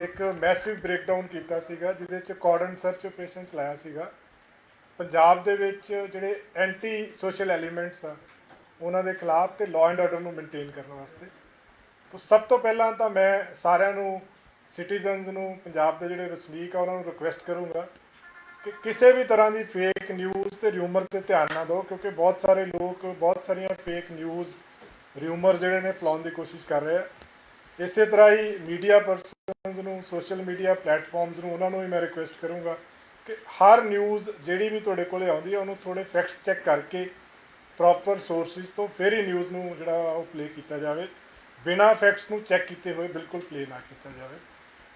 एक massive breakdown किया सीगा जिहदे च कॉर्डन सर्च ऑपरेशन चलाया सीगा पंजाब दे विच जिहड़े एंटी सोशल एलीमेंट्स आ उन्हां दे खिलाफ ते लॉ एंड ऑर्डर नूं मेनटेन करने वास्ते। तो सब तो पहलां तो मैं सारिਆਂ ਨੂੰ सिटीजनस ਨੂੰ पंजाब ਦੇ ਜਿਹੜੇ ਵਸਨੀਕ ਆ ਉਹਨਾਂ ਨੂੰ ਰਿਕੁਐਸਟ ਕਰੂੰਗਾ कि किसी भी तरह की फेक न्यूज़ तो र्यूमर से ध्यान ना दो, क्योंकि बहुत सारे लोग बहुत सारिया फेक न्यूज़ र्यूमर जोड़े ने फैलाने की कोशिश कर रहे हैं। इस तरह ही मीडिया परसनस नूं सोशल मीडिया प्लेटफॉर्म्स नूं उन्होंने भी मैं रिक्वेस्ट करूँगा कि हर न्यूज़ जी भी तुहाडे कोले आउंदी है उन्होंने थोड़े फैक्ट्स चैक करके प्रॉपर सोर्सिस तो फिर ही न्यूज़ नूं जिहड़ा वो प्ले किया जाए, बिना फैक्ट्स नूं चैक किए हुए बिल्कुल प्ले ना किया जाए।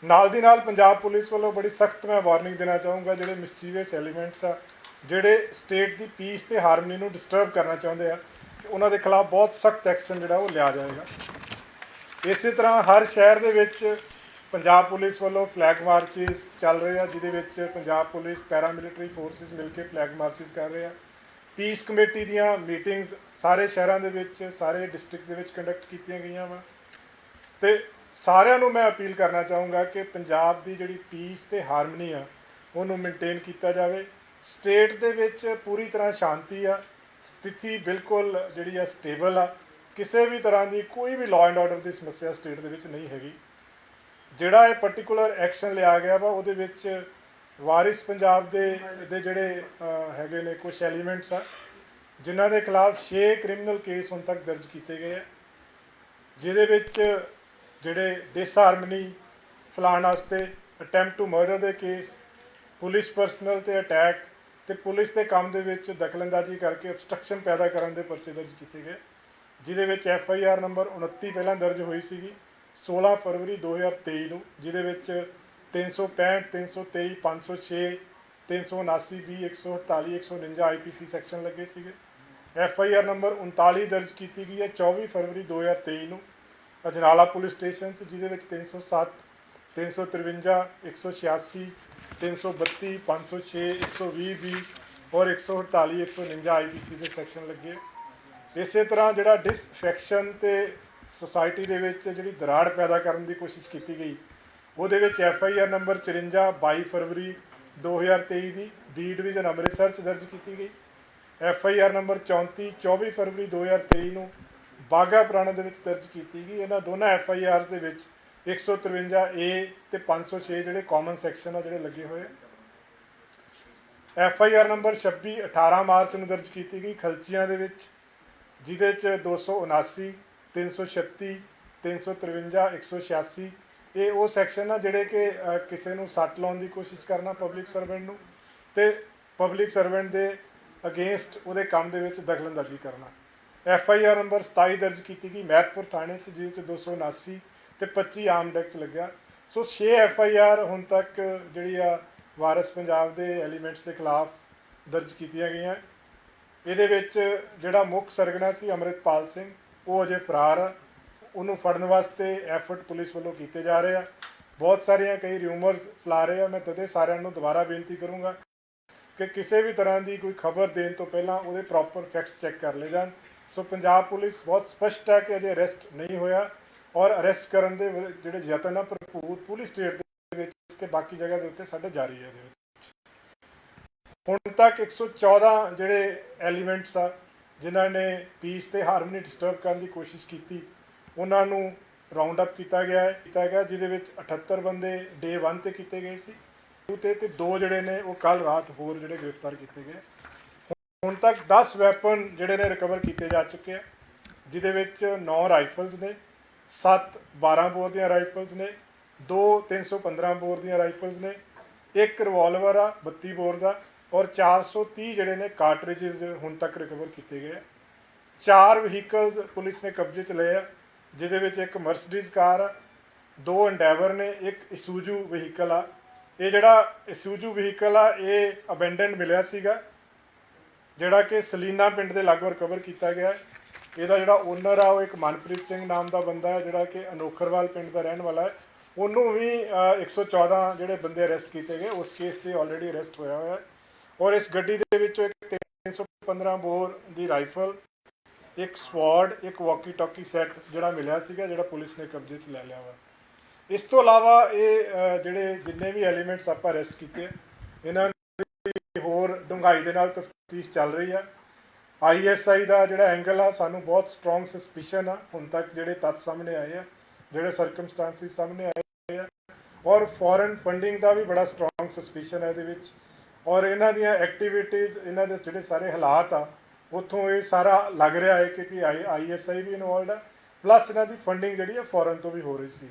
नाल दी नाल पंजाब पुलिस वालों बड़ी सख्त मैं वार्निंग देना चाहूँगा जोड़े मिसचीवियस एलीमेंट्स आ जोड़े स्टेट की पीस ते हारमनी नूं डिस्टर्ब करना चाहते हैं कि उन्होंने खिलाफ बहुत सख्त एक्शन जोड़ा वो लिया जाएगा। इस तरह हर शहर दे विच पंजाब पुलिस वालों फ्लैग मार्चिज चल रहे हैं जिहदे पंजाब पुलिस पैरामिलिटरी फोर्सिस मिल के फ्लैग मार्चिज कर रहे हैं। पीस कमेटी दियाँ मीटिंग्स सारे शहरों के विच सारे डिस्ट्रिक्ट के कंडक्ट कीतियां गईयां वा ते सारिਆਂ ਨੂੰ मैं अपील करना चाहूँगा कि पंजाब की जी पीस ते हारमनी आ उन्होंने मेनटेन किया जाए। स्टेट दे विच पूरी तरह शांति आ, स्थिति बिल्कुल जी स्टेबल आ, किसी भी तरह की कोई भी लॉ एंड ऑर्डर की समस्या स्टेट दे विच नहीं हैगी। जिहड़ा ये पर्टिकुलर एक्शन लिया गया वा उहदे विच वारिस पंजाब दे जिहड़े हैगे ने कुछ एलीमेंट्स आ जिन्हां दे खिलाफ 6 क्रिमिनल केस हुण तक दर्ज किए गए, जिहदे विच जिहड़े डिसहारमनी फैलाउण वास्ते अटैम्प्ट टू मर्डर के केस, पुलिस परसनल ते अटैक ते पुलिस के काम दे विच दखलअंदाजी करके obstruction पैदा करने के परचे दर्ज किए गए, जिहदे विच FIR नंबर 29 पहलां दर्ज हुई सी 16 फरवरी 2023 नूं, जिहदे विच 365 323 506 379 20 148 149 IPC सैक्शन लगे सीगे। FIR नंबर 39 दर्ज की गई है 24 फरवरी 2023 नूं अजनाला पुलिस स्टेशन जिहदे 307 353 186 332 506 120 20 और 148 149 IPC के सैक्शन लगे। इस तरह जिहड़ा डिसफैक्शन ते सोसाइटी दे विच जिहड़ी दराड़ पैदा करने की कोशिश की गई उहदे विच FIR नंबर 54 22 फरवरी 2023 की बी डिवीजन अमृतसर दर्ज की गई। FIR नंबर 34 24 फरवरी 2023 नूं बाघा पुराना दे विच दर्ज की गई। इन्हां दोनों FIRs दे विच 153A ते 506 जिहड़े कॉमन सैक्शन आ जिहड़े लगे हुए। FIR नंबर 26 18 मार्च नूं दर्ज की गई खलचियां दे विच, जिहदे च 279 336 353 186 ये वो सैक्शन आ जिहड़े कि किसी नूं सੱਟ लाउण दी कोशिश करना पब्लिक सर्वेंट नूं ते पब्लिक सर्वेंट दे अगेंस्ट उहदे काम दे विच दखलअंदाजी करना। FIR नंबर 27 दर्ज की गई मैहतपुर थाने जिहदे 279 तो 25 आर्म्ड एक्ट लग्या। सो 6 FIR हुण तक जिहड़ी आ वारिस पंजाब के एलीमेंट्स के खिलाफ दर्ज की गई। ये जिहड़ा मुख सरगना सी अमृतपाल सिंह वो अजे फरार आ, उन्होंने फड़न वास्ते एफर्ट पुलिस वालों किए जा रहे हैं। बहुत सारिया कई र्यूमर्स फैला रहे हैं। मैं तदे सारिਆਂ ਨੂੰ दोबारा बेनती करूँगा कि किसी भी तरह की कोई खबर देने तो पहला वो प्रॉपर फैक्ट्स चैक कर ले जान। सो पंजाब पुलिस बहुत स्पष्ट है कि अजे अरेस्ट नहीं होया और अरेस्ट करने के जोड़े यतन है भरपूर पूरी स्टेट के बाकी जगह के उत्ते साडे जारी है। हुण तक 114 जोड़े एलीमेंट्स आ जिन्हों ने पीस ते हारमनी डिस्टर्ब करने की कोशिश की उन्होंने राउंड अप किया गया जिहदे 78 बंदे डे 1 ते किए गए सी ते 2 जोड़े ने वो कल रात होर जोड़े गिरफ्तार किए गए। हुण तक 10 वैपन जोड़े ने रिकवर किए जा चुके हैं, जिहदे 9 राइफल्स ने, 7 12 बोर दी राइफल्स ने, 2 315 बोर दी राइफल्स ने, 1 रिवॉल्वर आ 32 बोर का और 430 जोड़े ने कार्टरिजेज हुण तक रिकवर किए गए। 4 वहीकल्स पुलिस ने कब्जे च लए, जिहदे एक मर्सडीज कार आ, 2 एंडेवर ने, 1 इसुजू वहीकल आ। ये जिहड़ा इसुजू वहीकल आ ये अबेंडेंड मिलिया सीगा जिहड़ा कि सलीना पिंड के लागों रिकवर किया गया। इसका जिहड़ा ओनर आ वो एक मनप्रीत सिंह नाम का बंदा है जिहड़ा कि अनोखरवाल पिंड का रहने वाला है। उन्होंने भी 114 जोड़े बंदे अरेस्ट किए गए, उस केस से ऑलरेडी अरेस्ट होया हुआ है। और इस गड्डी दे विचों एक 315 बोर की राइफल, एक स्वॉर्ड, एक वॉकी टॉकी सैट जोड़ा मिलिया सीगा जिहड़ा पुलिस ने कब्जे च लै लिया हुआ। इस तो इलावा ये ਜਿਹੜੇ जिन्ने भी एलीमेंट्स आप अरेस्ट किए इन्हों होर डूंघाई के नाल तफ्तीश चल रही है। ISI का जोड़ा एंगल आ सानू बहुत स्ट्रोंग सस्पिशन आ हुण तक जोड़े तत्थ सामने आए हैं, जोड़े सरकमस्टांसिस सामने आए हैं, और फॉरन फंडिंग का भी बड़ा स्ट्रोंग सस्पिशन है ये, और इन्हों दी एक्टिविटीज़ इन्हों के जोड़े सारे हालात आ उतों ये सारा लग रहा है कि ISI भी इनवॉल्व है, प्लस इन्हों की फंडिंग जी है फॉरन तो भी हो रही सी।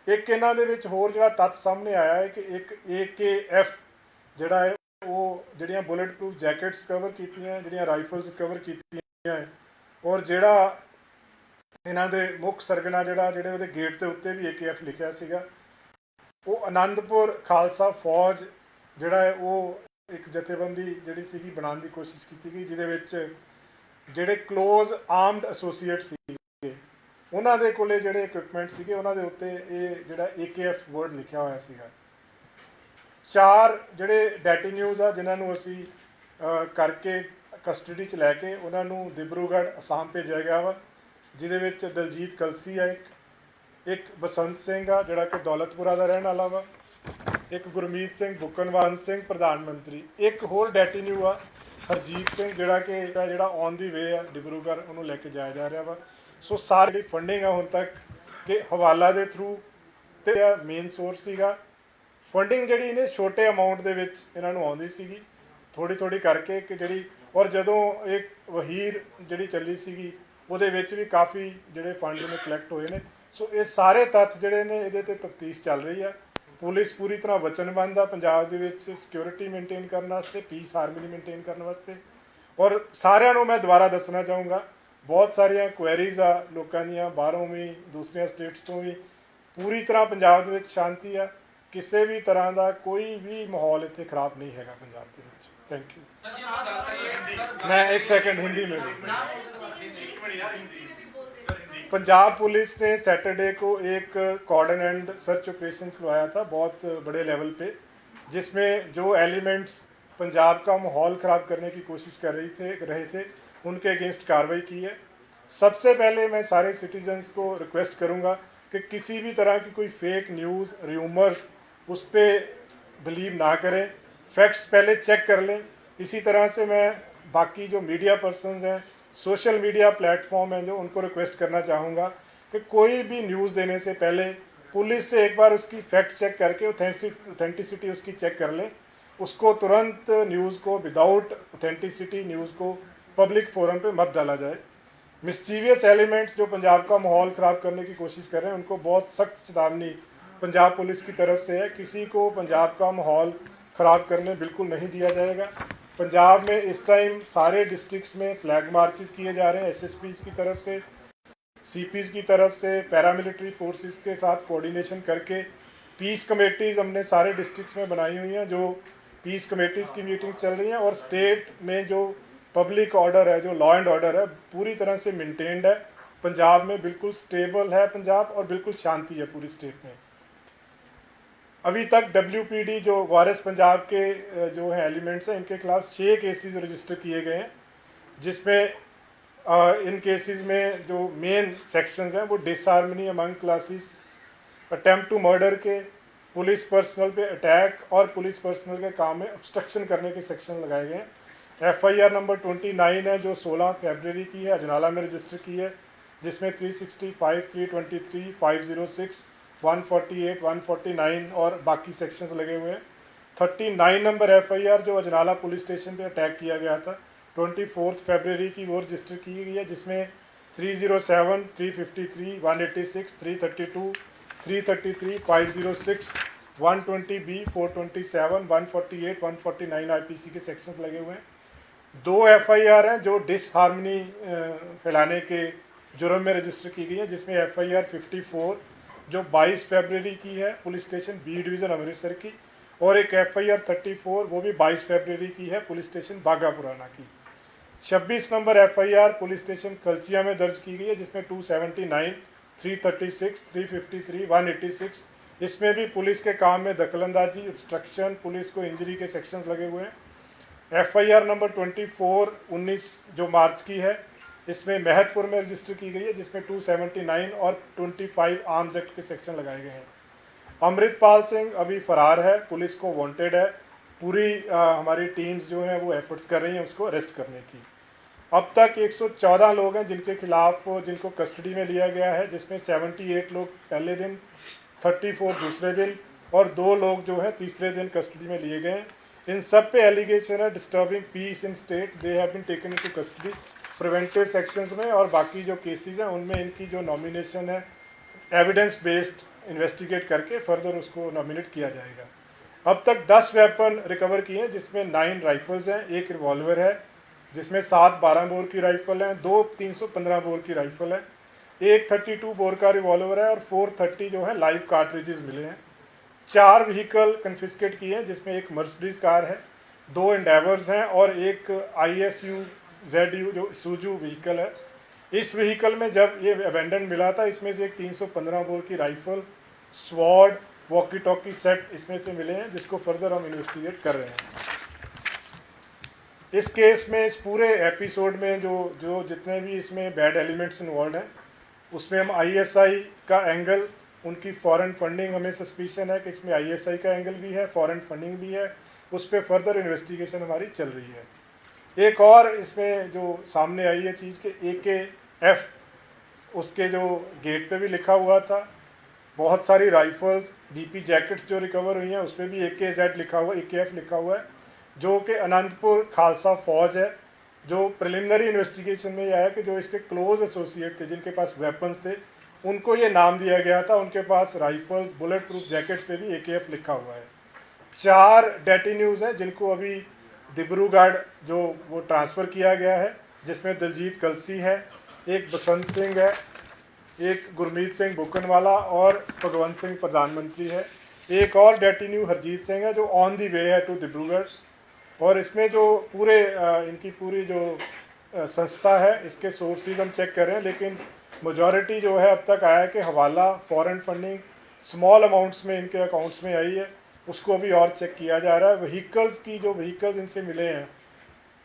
एक इन्हों के होर जो तत्थ सामने आया है कि एक AKF जोड़ा है वो जड़ियाँ बुलेट प्रूफ जैकेट्स कवर की, जड़ियाँ राइफल्स कवर की, और जोड़ा इन्हों के मुख सरगना जोड़ा जो गेट के उत्ते भी AKF लिखा सीगा, वो आनंदपुर खालसा फौज जोड़ा है वो एक जथेबंदी जी सी बनाने की कोशिश की गई, जिदे जोड़े क्लोज आर्मड एसोसीएट सी उन्होंने कोले जोड़े इक्विपमेंट से उन्होंने उत्ते ये जोड़ा AKF वर्ड लिखा हुआ सीगा। 4 जोड़े डेटिन्यूज आ जिन्होंने असी करके कस्टडी च लैके उन्होंने डिब्रूगढ़ आसाम भेजा गया वा, जिदे दलजीत कलसी है, एक बसंत सिंह आ जोड़ा कि दौलतपुरा का रहने वाला वा, एक गुरमीत सिंह बुकनवान सिंह प्रधानमंत्री, एक होर डेटिन्यू आ हरजीत सिंह जोड़ा कि जोड़ा ऑन दी वे आ डिब्रूगढ़ उन्होंने लैके जाया जा रहा वा। सो सारी फंडिंग है हुण तक कि हवाला के थ्रू तो मेन सोर्स सीगा, फंडिंग जी ने छोटे अमाउंट के इन्हों आती सी थोड़ी थोड़ी करके कि जी, और जदों एक वहीर जी चली सी वो भी काफ़ी जोड़े फंड ने कलैक्ट हुए हैं। सो ये सारे तत्थ जोड़े ने ये तफ्तीश चल रही है। पुलिस पूरी तरह वचनबद्ध है पंजाब के सिक्योरिटी मेनटेन करने वास्ते, पीस हारमनी मेनटेन करने वास्ते, और सारिਆਂ मैं दोबारा दसना चाहूँगा बहुत सारिया क्वेरीज आ लोगों दियां बाहरों भी दूसरिया स्टेट्स तो भी, पूरी तरह पंजाब के शांति है, किसी भी तरह का कोई भी माहौल इतने खराब नहीं है पंजाब के। Thank you. मैं एक सेकंड हिंदी में पंजाब पुलिस ने सैटरडे को एक कॉर्डन एंड सर्च ऑपरेशन चलवाया था बहुत बड़े लेवल पे, जिसमें जो एलिमेंट्स पंजाब का माहौल ख़राब करने की कोशिश कर रहे थे उनके अगेंस्ट कार्रवाई की है। सबसे पहले मैं सारे सिटीजन्स को रिक्वेस्ट करूंगा कि किसी भी तरह की कोई फेक न्यूज़ र्यूमर्स उस पर बिलीव ना करें, फैक्ट्स पहले चेक कर लें। इसी तरह से मैं बाकी जो मीडिया पर्सनस हैं, सोशल मीडिया प्लेटफॉर्म हैं, जो उनको रिक्वेस्ट करना चाहूँगा कि कोई भी न्यूज़ देने से पहले पुलिस से एक बार उसकी फैक्ट चेक करके ऑथेंटिसिटी उसकी चेक कर लें, उसको तुरंत न्यूज़ को विदाउट ऑथेंटिसिटी न्यूज़ को पब्लिक फोरम पे मत डाला जाए। मिस्चीवियस एलिमेंट्स जो पंजाब का माहौल ख़राब करने की कोशिश कर रहे हैं उनको बहुत सख्त चेतावनी पंजाब पुलिस की तरफ से है, किसी को पंजाब का माहौल ख़राब करने बिल्कुल नहीं दिया जाएगा। पंजाब में इस टाइम सारे डिस्ट्रिक्ट्स में फ्लैग मार्चेस किए जा रहे हैं SSPs की तरफ से, CPs की तरफ से, पैरामिलिट्री फोर्सेस के साथ कोऑर्डिनेशन करके पीस कमेटीज़ हमने सारे डिस्ट्रिक्ट्स में बनाई हुई हैं, जो पीस कमेटीज़ की मीटिंग्स चल रही हैं, और स्टेट में जो पब्लिक ऑर्डर है, जो लॉ एंड ऑर्डर है, पूरी तरह से मेंटेन्ड है। पंजाब में बिल्कुल स्टेबल है पंजाब, और बिल्कुल शांति है पूरी स्टेट में। अभी तक WPD जो वारिस पंजाब के जो हैं एलिमेंट्स हैं, इनके खिलाफ 6 केसेस रजिस्टर किए गए हैं, जिसमें इन केसेस में जो मेन सेक्शंस हैं वो disharmony among classes, attempt to murder के, पुलिस पर्सनल पे अटैक और पुलिस पर्सनल के काम में ऑब्स्ट्रक्शन करने के सेक्शन लगाए गए हैं। FIR नंबर 29 है जो 16 फरवरी की है, अजनाला में रजिस्टर की है, जिसमें 365, 323, 506, 148, 149 और बाकी सेक्शंस लगे हुए हैं। 39 नंबर FIR जो अजनाला पुलिस स्टेशन पे अटैक किया गया था 24 फरवरी की, वो रजिस्टर की गई है, जिसमें 307, 353, 186, 332, 333, 506, 120B, 427, 148, 149 IPC के सेक्शंस लगे हुए हैं। 2 FIR हैं जो डिसहार्मनी फैलाने के जुर्म में रजिस्टर की गई है, जिसमें FIR 54 जो 22 फरवरी की है police station B division Amritsar की, और एक FIR 34 वो भी 22 फरवरी की है पुलिस स्टेशन बागा पुराना की। 26 नंबर FIR पुलिस स्टेशन कलचिया में दर्ज की गई है, जिसमें 279, 336, 353, 186, इसमें भी पुलिस के काम में दखलंदाजी, ऑब्स्ट्रक्शन, पुलिस को इंजरी के सेक्शंस लगे हुए हैं। FIR नंबर 24 19 जो मार्च की है, इसमें महतपुर में रजिस्टर की गई है, जिसमें 279 और 25 आर्म्स एक्ट के सेक्शन लगाए गए हैं। अमृतपाल सिंह अभी फरार है, पुलिस को वांटेड है। पूरी हमारी टीम्स जो हैं वो एफर्ट्स कर रही हैं उसको अरेस्ट करने की। अब तक 114 लोग हैं जिनके खिलाफ जिनको कस्टडी में लिया गया है, जिसमें 78 लोग पहले दिन, 34 दूसरे दिन और 2 लोग जो हैं तीसरे दिन कस्टडी में लिए गए। इन सब पे एलिगेशन है disturbing peace in state, they have been taken into custody preventive sections में, और बाकी जो केसेस हैं उनमें इनकी जो नॉमिनेशन है एविडेंस बेस्ड इन्वेस्टिगेट करके फर्दर उसको नॉमिनेट किया जाएगा। अब तक 10 वेपन रिकवर किए हैं, जिसमें 9 राइफल्स हैं, 1 रिवॉल्वर है, जिसमें 7 12 बोर की राइफल हैं, 2 315 बोर की राइफल है, 1 32 बोर का रिवॉल्वर है और 430 जो है लाइव कार्ट्रिजेस मिले हैं। 4 व्हीकल कन्फिस्केट किए हैं, जिसमें एक मर्सिडीज कार है, 2 एंडेवर्स हैं और एक ISU ZU जो सूजू व्हीकल है। इस व्हीकल में जब ये अबेंडन मिला था, इसमें से एक 315 बोर की rifle, sword, walkie talkie set इसमें से मिले हैं, जिसको फर्दर हम इन्वेस्टिगेट कर रहे हैं। इस केस में इस पूरे एपिसोड में जो जितने भी इसमें बैड एलिमेंट्स इन्वॉल्व हैं, उसमें हम ISI का एंगल, उनकी फॉरेन फंडिंग, हमें सस्पिशन है कि इसमें ISI का एंगल भी है, फॉरेन फंडिंग भी है, उस पर फर्दर इन्वेस्टिगेशन हमारी चल रही है। एक और इसमें जो सामने आई है चीज़ के AKF, उसके जो गेट पे भी लिखा हुआ था, बहुत सारी राइफल्स, DP जैकेट्स जो रिकवर हुई हैं उस पर भी AKZ लिखा हुआ, AKF लिखा हुआ है, जो कि अनंतपुर खालसा फौज है। जो प्रिलिमिनरी इन्वेस्टिगेशन में यह है कि जो इसके क्लोज एसोसिएट थे, जिनके पास वेपन्स थे, उनको ये नाम दिया गया था, उनके पास राइफल्स, बुलेट प्रूफ जैकेट्स पे भी AKF लिखा हुआ है। 4 डेटिन्यूज हैं जिनको अभी डिब्रूगढ़ जो वो ट्रांसफ़र किया गया है, जिसमें दिलजीत कलसी है, एक बसंत सिंह है, एक गुरमीत सिंह बुकनवाला और भगवंत सिंह प्रधानमंत्री है। एक और डेटिन्यू हरजीत सिंह है जो ऑन दी वे है टू डिब्रूगढ़। और इसमें जो पूरे इनकी पूरी जो संस्था है, इसके सोर्सेज हम चेक कर रहे हैं, लेकिन मेजॉरिटी जो है अब तक आया है कि हवाला, फॉरेन फंडिंग स्मॉल अमाउंट्स में इनके अकाउंट्स में आई है, उसको अभी और चेक किया जा रहा है। व्हीकल्स की जो व्हीकल्स इनसे मिले हैं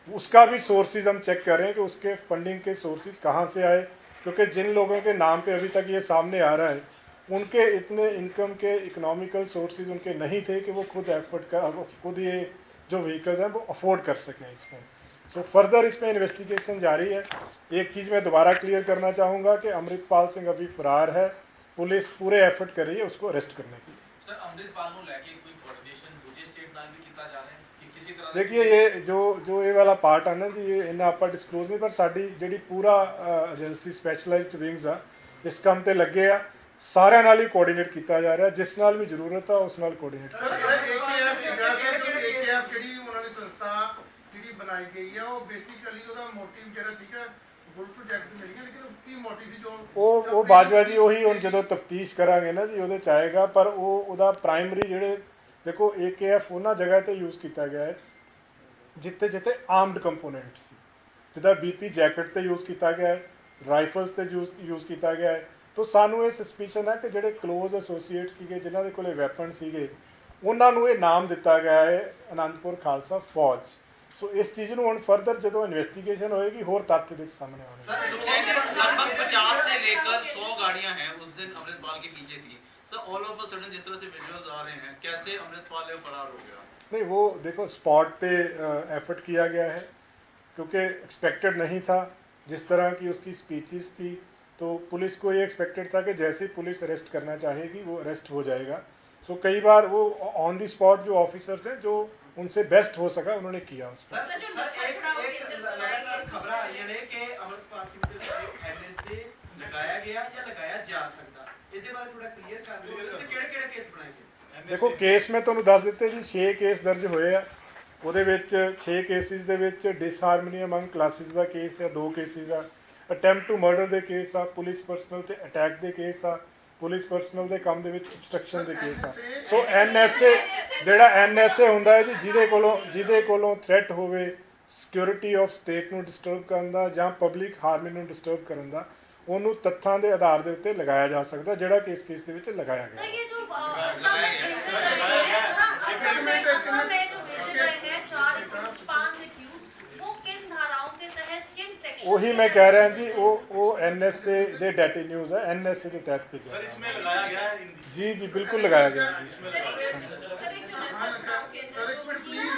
उसका भी सोर्सेज हम चेक कर रहे हैं कि उसके फंडिंग के सोर्सेज कहाँ से आए, क्योंकि जिन लोगों के नाम पे अभी तक ये सामने आ रहा है उनके इतने इनकम के इकोनॉमिकल सोर्सेज उनके नहीं थे कि वो खुद ये जो व्हीकल्स हैं वो अफोर्ड कर सकें इसमें। सो फर्दर इसमें इन्वेस्टिगेशन जारी है। एक चीज़ मैं दोबारा क्लियर करना चाहूँगा कि अमृतपाल सिंह अभी फरार है, पुलिस पूरे एफर्ट कर रही है उसको अरेस्ट करने की। सर अमृतपाल को लेके कोई कोऑर्डिनेशन दूसरे स्टेट नाल भी किया जा रहा है कि किसी तरह देखिए ये जो ये वाला पार्ट है ना जी, ये इन्ना आप डिस्कलोज नहीं, पर साडी ਜਿਹੜੀ पूरा एजेंसी स्पैशलाइज्ड विंग्स आ इस काम ते लगे आ, सारे नाल ही कोऑर्डिनेट किया जा रहा है, जिस नाल भी जरूरत है उस नाल कोऑर्डिनेट सर ਜਿਹੜਾ AKF ਜਿਹੜੀ ਉਹਨਾਂ ਦੀ ਸੰਸਥਾ ਜਿਹੜੀ ਬਣਾਈ ਗਈ ਹੈ ਉਹ ਬੇਸਿਕਲੀ ਉਹਦਾ ਮੋਟਿਵ ਜਿਹੜਾ ਠੀਕ ਹੈ ਗੁੱਡ ਪ੍ਰੋਜੈਕਟ ਮਿਲ ਗਿਆ, ਲੇਕਿਨ ਕੀ ਮੋਟਿਵ ਸੀ ਜੋ ਉਹ ਬਾਜਵਾ ਜੀ ਉਹੀ ਹੁਣ ਜਦੋਂ ਤਫਤੀਸ਼ ਕਰਾਂਗੇ ਨਾ ਜੀ ਉਹਦੇ ਚ ਆਏਗਾ, ਪਰ ਉਹਦਾ ਪ੍ਰਾਇਮਰੀ ਜਿਹੜੇ ਦੇਖੋ AKF ਉਹਨਾਂ ਜਗ੍ਹਾ ਤੇ ਯੂਜ਼ ਕੀਤਾ ਗਿਆ ਹੈ ਜਿੱਥੇ ਜਿੱਥੇ ਆਰਮਡ ਕੰਪੋਨੈਂਟ ਸੀ, ਜਿੱਦਾਂ BP ਜੈਕਟ ਤੇ ਯੂਜ਼ ਕੀਤਾ ਗਿਆ ਹੈ, ਰਾਈਫਲਸ ਤੇ ਯੂਜ਼ ਕੀਤਾ ਗਿਆ ਹੈ। तो सानू ये सस्पिशन है कि ਜਿਹੜੇ क्लोज एसोसीएट ਸੀਗੇ ਜਿਨ੍ਹਾਂ ਦੇ ਕੋਲੇ ਵੈਪਨ ਸੀਗੇ ਉਹਨਾਂ ਨੂੰ ਇਹ ਨਾਮ ਦਿੱਤਾ ਗਿਆ ਹੈ ਅਨੰਦਪੁਰ ਖਾਲਸਾ फौज। सो इस चीज़ ਨੂੰ ਹੁਣ फर्दर ਜਦੋਂ इन्वेस्टिगेशन होएगी और तथ्य ਦੇ सामने आने। सर लगभग 50 से लेकर 100 गाड़ियां हैं उस दिन अमृतपाल के पीछे थी sir, all of a sudden जिस तरह से वीडियोस आ रहे हैं, कैसे अमृतपाल फरार हो गया? नहीं वो देखो स्पॉट पे एफर्ट किया गया है क्योंकि एक्सपेक्टेड नहीं था, जिस तरह की उसकी स्पीचेस थी तो पुलिस को ये एक्सपेक्टेड था कि जैसे ही पुलिस अरेस्ट करना चाहेगी वो अरेस्ट हो जाएगा। सो कई बार वो ऑन दी स्पॉट जो ऑफिसर्स हैं जो उनसे बेस्ट हो सका उन्होंने किया उसको। खबर आई है कि अमृतपाल सिंह ते NSA लगाया गया या लगाया जा सकता, ਇਹਦੇ ਬਾਰੇ ਥੋੜਾ ਕਲੀਅਰ ਕਰ ਦਿਓ ਤੇ ਕਿਹੜੇ ਕੇਸ ਬਣਾਏ ਗਏ? ਦੇਖੋ ਕੇਸ ਮੈਂ ਤੁਹਾਨੂੰ ਦੱਸ ਦਿੱਤੇ ਜੀ, 6 ਕੇਸ ਦਰਜ ਹੋਏ ਆ, ਉਹਦੇ ਵਿੱਚ 6 ਕੇਸਿਸ ਦੇ ਵਿੱਚ ਡਿਸਹਾਰਮਨੀ ਅਮੰਗ ਕਲਾਸਿਸ ਦਾ ਕੇਸ ਆ, 2 ਕੇਸਿਸ ਆ ਅਟੈਂਪਟ ਟੂ ਮਰਡਰ ਦੇ ਕੇਸ ਆ, ਪੁਲਿਸ ਪਰਸਨਲ ਤੇ ਅਟੈਕ ਦੇ ਕੇਸ ਆ, ਪੁਲਿਸ ਪਰਸਨਲ ਦੇ ਕੰਮ ਦੇ ਵਿੱਚ obstruction ਦੇ ਕੇਸ ਆ। ਸੋ NSA ਜਿਹੜਾ NSA ਹੁੰਦਾ ਹੈ ਜੀ, ਜਿਹਦੇ ਕੋਲੋਂ ਥ੍ਰੈਟ ਹੋਵੇ ਸਿਕਿਉਰਿਟੀ ਆਫ ਸਟੇਟ ਨੂੰ ਡਿਸਟਰਬ ਕਰਨ ਦਾ ਜਾਂ ਪਬਲਿਕ ਹਾਰਮਨੀ ਨੂੰ ਡਿਸਟਰਬ ਕਰਨ ਦਾ, ਉਹਨੂੰ ਤੱਥਾਂ ਦੇ ਆਧਾਰ ਦੇ ਉੱਤੇ ਲਗਾਇਆ ਜਾ ਸਕਦਾ, ਜਿਹੜਾ ਕਿ ਇਸ ਕੇਸ ਦੇ ਵਿੱਚ ਲਗਾਇਆ ਗਿਆ। ਉਹੀ ਮੈਂ ਕਹਿ ਰਿਹਾ ਜੀ, ਉਹ ਐਨਐਸਏ ਦੇ ਡਾਟਾ ਨਿਊਜ਼ ਹੈ, ਐਨਐਸਏ ਦੇ ਤਹਿਤ ਭੇਜਿਆ। सर इसमें लगाया गया है ਜੀ ਜੀ ਬਿਲकुल लगाया गया है जी। ਸਰ ਇੱਕ ਮਿੰਟ ਪਲੀਜ਼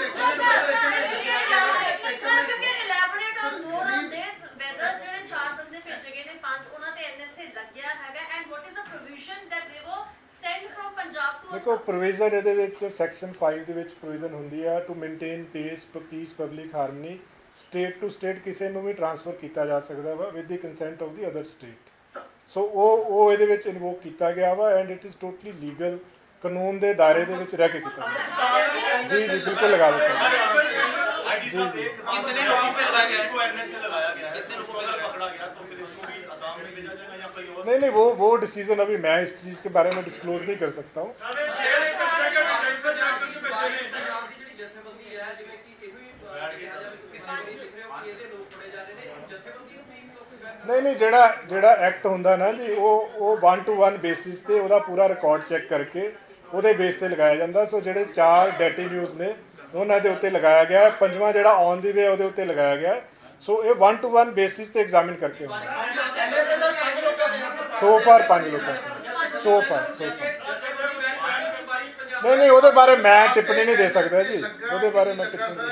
ਦੇਖੋ ਪ੍ਰੋਵੀਜ਼ਨ ਇਹਦੇ ਵਿੱਚ ਸੈਕਸ਼ਨ 5 ਦੇ ਵਿੱਚ ਪ੍ਰੋਵੀਜ਼ਨ ਹੁੰਦੀ ਹੈ to maintain peace public harmony, state to state ਕਿਸੇ ਨੂੰ ਵੀ ਟ੍ਰਾਂਸਫਰ ਕੀਤਾ ਜਾ ਸਕਦਾ ਵਾ with the consent of the other state. So ਉਹ ਇਹਦੇ ਵਿੱਚ ਇਨਵੋਕ ਕੀਤਾ ਗਿਆ ਵਾ and it is totally legal, ਕਾਨੂੰਨ ਦੇ ਦਾਇਰੇ ਦੇ ਵਿੱਚ ਰਹਿ ਕੇ ਕੀਤਾ ਗਿਆ। ਜੀ ਜੀ ਬਿਲकुल लगा देता हूँ। आईटी साहब एक कितने लोगों पे लगाया गया है? इसको एनएसए लगाया गया है, कितने इसको लोगों पे अगर लगाया? पकड़ा गया तो फिर इसको भी असम में भेजा जाएगा या कहीं और? नहीं वो डिसीजन अभी मैं इस चीज़ के बारे में डिस्क्लोज नहीं कर सकता हूँ। ਨਹੀਂ ਜਿਹੜਾ ਐਕਟ ਹੁੰਦਾ ਨਾ ਜੀ, ਉਹ 1 to 1 ਬੇਸਿਸ ਤੇ ਉਹਦਾ ਪੂਰਾ ਰਿਕਾਰਡ ਚੈੱਕ ਕਰਕੇ ਉਹਦੇ ਬੇਸ ਤੇ ਲਗਾਇਆ ਜਾਂਦਾ। ਸੋ ਜਿਹੜੇ 4 ਡੈਟੀ ਨਿਊਜ਼ ਨੇ ਉਹਨਾਂ ਦੇ ਉੱਤੇ ਲਗਾਇਆ ਗਿਆ, ਪੰਜਵਾਂ ਜਿਹੜਾ ਔਨ ਦੀ ਵੇ ਉਹਦੇ ਉੱਤੇ ਲਗਾਇਆ ਗਿਆ। ਸੋ ਇਹ 1 to 1 ਬੇਸਿਸ ਤੇ ਐਗਜ਼ਾਮਿਨ ਕਰਕੇ ਸੋ ਫਾਰ 5 ਲੋਕਾਂ ਸੋ ਫਾਰ ਨਹੀਂ ਉਹਦੇ ਬਾਰੇ ਮੈਂ ਟਿੱਪਣੀ ਨਹੀਂ ਦੇ ਸਕਦਾ ਜੀ, ਉਹਦੇ ਬਾਰੇ ਮੈਂ ਟਿੱਪਣੀ ਨਹੀਂ।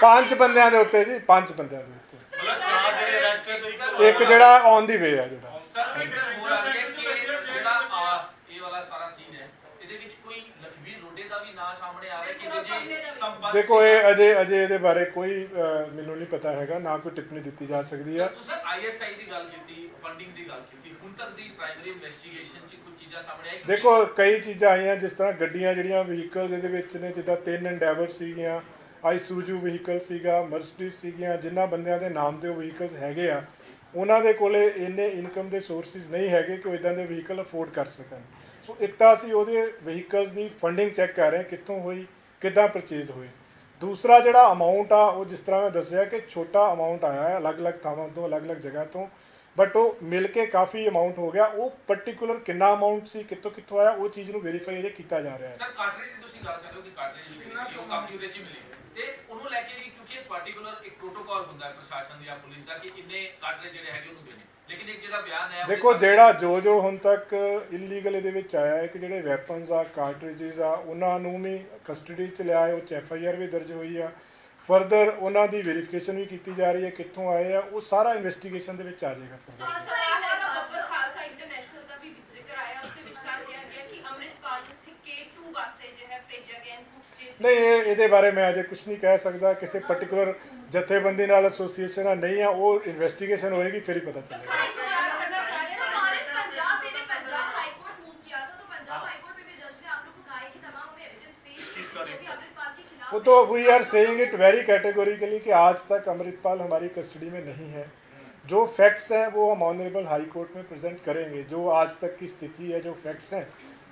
5 ਬੰਦਿਆਂ ਦੇ ਉੱਤੇ ਜੀ, 5 ਬੰਦਿਆਂ ਦੇ ਉੱਤੇ, मतलब चार ਜਿਹੜੇ ਅਰੈਸਟ ਹੈ ਤੇ ਇੱਕ ਜਿਹੜਾ ਔਨ ਦੀ ਵੇ ਆ ਜਿਹੜਾ। ਸਰ ਇੱਕ ਹੋ ਰਿਹਾ ਹੈ ਕਿ ਜਿਹੜਾ ਇਹ ਵਾਲਾ ਸਾਰਾ ਸੀਨ ਹੈ, ਇਹਦੇ ਵਿੱਚ ਕੋਈ ਲਖਵੀਰ ਰੋਡੇ ਦਾ ਵੀ ਨਾਂ ਸਾਹਮਣੇ ਆ ਰਿਹਾ ਕਿ ਜੇ ਸੰਪਰਕ ਦੇਖੋ ਇਹ ਅਜੇ ਇਹਦੇ ਬਾਰੇ ਕੋਈ ਮੈਨੂੰ ਨਹੀਂ ਪਤਾ ਹੈਗਾ, ਨਾ ਕੋਈ ਟਿੱਪਣੀ ਦਿੱਤੀ ਜਾ ਸਕਦੀ ਆ। ਤੁਸੀਂ ਆਈਐਸਆਈ ਦੀ ਗੱਲ ਕੀਤੀ, ਫੰਡਿੰਗ ਦੀ ਗੱਲ ਕੀਤੀ, ਹੁਣ ਤੱਕ ਦੀ ਪ੍ਰਾਇਮਰੀ ਇਨਵੈਸਟੀਗੇਸ਼ਨ 'ਚ ਕੁਝ ਚੀਜ਼ਾਂ ਸਾਹਮਣੇ ਆਈ? ਦੇਖੋ ਕਈ ਚੀਜ਼ਾਂ ਆਈਆਂ, ਜਿਸ ਤਰ੍ਹਾਂ ਗੱਡੀਆਂ ਜਿਹੜੀਆਂ ਵਹੀਕਲਸ ਇਹਦੇ ਵਿੱਚ ਨੇ, ਜਿੱਦਾਂ 3 ਐਂਡੇਵਰ ਸੀਗੀਆਂ, ਆਈਸੂਜੂ ਵਹੀਕਲ ਸੀਗਾ, ਮਰਸਡੀਜ਼ ਸੀਗੀਆਂ, ਜਿਨ੍ਹਾਂ ਬੰਦਿਆਂ ਦੇ ਨਾਮ ਤੇ ਉਹ ਵਹੀਕਲਸ ਹੈਗੇ ਆ, ਉਹਨਾਂ ਦੇ ਕੋਲੇ ਇੰਨੇ ਇਨਕਮ ਦੇ ਸੋਰਸਿਸ ਨਹੀਂ ਹੈਗੇ ਕਿ ਉਹ ਇਦਾਂ ਦੇ ਵਹੀਕਲ ਅਫੋਰਡ ਕਰ ਸਕਣ। ਸੋ ਇੱਕ ਤਾਂ ਅਸੀਂ ਉਹਦੇ ਵਹੀਕਲਸ ਦੀ ਫੰਡਿੰਗ ਚੈੱਕ ਕਰ ਰਹੇ ਹਾਂ, ਕਿੱਥੋਂ ਹੋਈ, ਕਿੱਦਾਂ ਪਰਚੇਜ਼ ਹੋਏ। ਦੂਸਰਾ ਜਿਹੜਾ ਅਮਾਊਂਟ ਆ, ਉਹ ਜਿਸ ਤਰ੍ਹਾਂ ਮੈਂ ਦੱਸਿਆ ਕਿ ਛੋਟਾ ਅਮਾਊਂਟ ਆਇਆ ਹੈ ਅਲੱਗ-ਅਲੱਗ ਥਾਵਾਂ ਤੋਂ, ਅਲੱਗ-ਅਲੱਗ ਜਗ੍ਹਾ ਤੋਂ, ਬਟ ਉਹ ਮਿਲ ਕੇ ਕਾਫੀ ਅਮਾਊਂਟ ਹੋ ਗਿਆ। ਉਹ ਪਾਰਟਿਕੂਲਰ ਕਿੰਨਾ ਅਮਾਊਂਟ ਸੀ, ਕਿੱਥੋਂ ਆਇਆ, ਉਹ ਚੀਜ਼ ਨੂੰ ਵੈਰੀਫਾਈ ਇਹਦੇ ਕੀਤਾ ਜਾ ਰਿਹਾ ਹੈ। ਸਰ ਕਾਟਰੇਜ ਦੀ ਤੁਸੀਂ ਗੱਲ ਕਰ ਰਹੇ ਹੋ ਕਿ ਕਾਟਰੇਜ ਮਿਲੀ, ਉਹ ਕਾਫੀ ਉਹਦੇ 'ਚ ਮਿਲੀ ਤੇ ਉਹਨੂੰ ਲੈ ਕੇ ਵੀ, ਕਿਉਂਕਿ ਇਹ ਪਾਰਟਿਕੂਲਰ ਇੱਕ ਪ੍ਰੋਟੋਕਾਲ ਹੁੰਦਾ ਹੈ ਪ੍ਰਸ਼ਾਸਨ ਜਾਂ ਪੁਲਿਸ ਦਾ ਕਿ ਇੰਨੇ ਕਾਟਰੇਜ ਜਿਹੜੇ ਹੈਗੇ ਉਹਨੂੰ ਦੇਣੇ, ਲੇਕਿਨ ਇੱਕ ਜਿਹੜਾ ਬਿਆਨ ਹੈ ਦੇਖੋ ਜਿਹੜਾ ਜੋ ਹੁਣ ਤੱਕ ਇਲੀਗਲ ਇਹਦੇ ਵਿੱਚ ਆਇਆ ਹੈ ਕਿ ਜਿਹੜੇ ਵੈਪਨਸ ਆ, ਕਾਰਟ੍ਰਿਜਸ ਆ, ਉਹਨਾਂ ਨੂੰ ਵੀ ਕਸਟਡੀ 'ਚ ਲਿਆ ਹੈ, ਉਹ 'ਚ FIR ਵੀ ਦਰਜ ਹੋਈ ਆ। ਫਰਦਰ ਉਹਨਾਂ ਦੀ ਵੈਰੀਫਿਕੇਸ਼ਨ ਵੀ ਕੀਤੀ ਜਾ ਰਹੀ ਹੈ, ਕਿੱਥੋਂ ਆਏ ਆ, ਉਹ ਸਾਰਾ ਇਨਵੈਸਟੀਗੇਸ਼ਨ ਦੇ ਵਿੱਚ ਆ ਜਾਏਗਾ। ਨਹੀਂ ਇਹਦੇ ਬਾਰੇ ਮੈਂ ਅਜੇ ਕੁਝ ਨਹੀਂ ਕਹਿ ਸਕਦਾ, ਕਿਸੇ ਪਾਰਟਿਕੂਲਰ ਜਥੇਬੰਦੀ ਨਾਲ ਐਸੋਸੀਏਸ਼ਨ ਆ ਨਹੀਂ ਆ, ਉਹ ਇਨਵੈਸਟੀਗੇਸ਼ਨ ਹੋਏਗੀ ਫਿਰ ਹੀ ਪਤਾ ਚੱਲੇਗਾ। वो तो we are saying it very categorically कि आज तक अमृतपाल हमारी कस्टडी में नहीं है। जो फैक्ट्स हैं वो हम ऑनरेबल हाई कोर्ट में प्रेजेंट करेंगे, जो आज तक की स्थिति है, जो फैक्ट्स हैं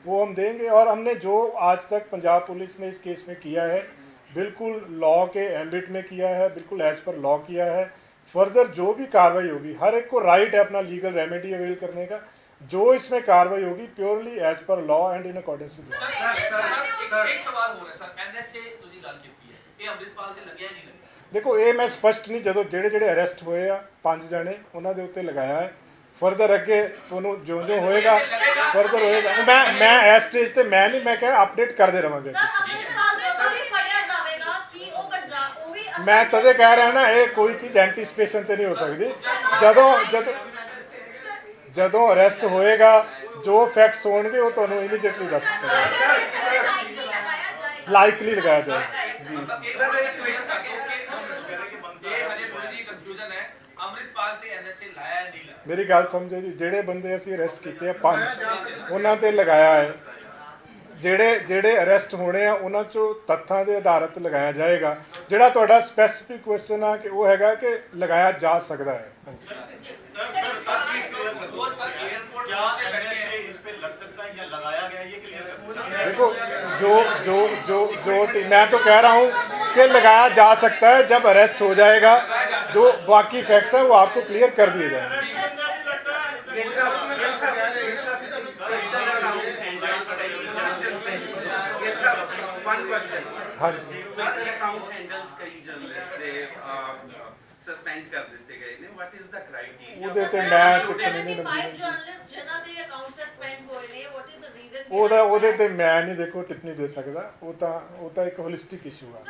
वो हम देंगे। और हमने जो आज तक पंजाब पुलिस ने इस केस में किया है बिल्कुल लॉ के एम्बिट में किया है, बिल्कुल एज पर लॉ किया है। फर्दर जो भी कार्रवाई होगी, हर एक को राइट है अपना लीगल रेमेडी अवेल करने का, जो इसमें कार्रवाई होगी purely as per law and in accordance with law. एक सवाल हो रहा है सर, एनएसए ਤੁਸੀਂ ਗੱਲ ਕੀਤੀ ਹੈ, ਇਹ ਅੰਮ੍ਰਿਤਪਾਲ ਤੇ ਲੱਗਿਆ ਨਹੀਂ ਲੱਗਿਆ? देखो ये मैं स्पष्ट नहीं, जो ਜਿਹੜੇ ਅਰੈਸਟ ਹੋਏ ਆ 5 ਜਣੇ ਉਹਨਾਂ ਦੇ ਉੱਤੇ ਲਗਾਇਆ ਹੈ। ਫਰਦਰ ਅੱਗੇ ਤੁਹਾਨੂੰ ਜੋ ਹੋਏਗਾ ਫਰਦਰ ਹੋਏਗਾ। ਮੈਂ ਇਸ ਸਟੇਜ ਤੇ ਮੈਂ ਨਹੀਂ, ਮੈਂ ਕਿਹਾ ਅਪਡੇਟ ਕਰਦੇ ਰਵਾਂਗੇ। ਮੈਂ ਤਦੇ ਕਹਿ ਰਿਹਾ ਨਾ, ਇਹ ਕੋਈ ਚੀਜ਼ ਐਂਟੀਸਪੇਸ਼ਨ ਤੇ ਨਹੀਂ ਹੋ ਸਕਦੀ। ਜਦੋਂ ਅਰੈਸਟ ਹੋਏਗਾ, ਜੋ ਫੈਕਟਸ ਹੋਣਗੇ ਉਹ ਤੁਹਾਨੂੰ ਇਮੀਡੀਏਟਲੀ ਦੱਸ ਦਿੱਤਾ ਲਾਈਕਲੀ ਲਗਾਇਆ ਜਾਏਗਾ ਜੀ। ਮੇਰੀ ਗੱਲ ਸਮਝੋ ਜੀ, ਜਿਹੜੇ ਬੰਦੇ ਅਸੀਂ ਅਰੈਸਟ ਕੀਤੇ ਆ 5, ਉਹਨਾਂ ਤੇ ਲਗਾਇਆ ਹੈ। ਜਿਹੜੇ ਅਰੈਸਟ ਹੋਣੇ ਆ ਉਹਨਾਂ ਚੋਂ ਤੱਥਾਂ ਦੇ ਆਧਾਰਿਤ ਲਗਾਇਆ ਜਾਏਗਾ। ਜਿਹੜਾ ਤੁਹਾਡਾ ਸਪੈਸੀਫਿਕ ਕੁਐਸਚਨ ਆ ਕਿ ਉਹ ਹੈਗਾ ਕਿ ਲਗਾਇਆ ਜਾ ਸਕਦਾ ਹੈ। देखो जो मैं तो कह रहा हूँ कि लगाया जा सकता है, जब अरेस्ट हो जाएगा जो बाकी फैक्ट्स हैं वो आपको क्लियर कर दिए जाएंगे। हाँ जी ਸਸਪੈਂਡ ਕਰ ਦਿੱਤੇ ਗਏ ਨੇ, ਵਾਟ ਇਜ਼ ਦਾ ਕ੍ਰਾਈਟੇਰੀਆ? ਉਹਦੇ ਤੇ ਮੈਂ ਟਿੱਪਣੀ ਨਹੀਂ फाइव ਦਿੰਦੀ जर्नलिस्ट जिन्हां दे अकाउंट सस्पेंड होए ने, व्हाट इज द रीजन? ਉਹਦੇ ਤੇ ਮੈਂ ਨਹੀਂ ਦੇਖੋ ਟਿੱਪਣੀ ਦੇ ਸਕਦਾ। ਉਹ ਤਾਂ ਇੱਕ ਹੋਲਿਸਟਿਕ ਇਸ਼ੂ ਆ।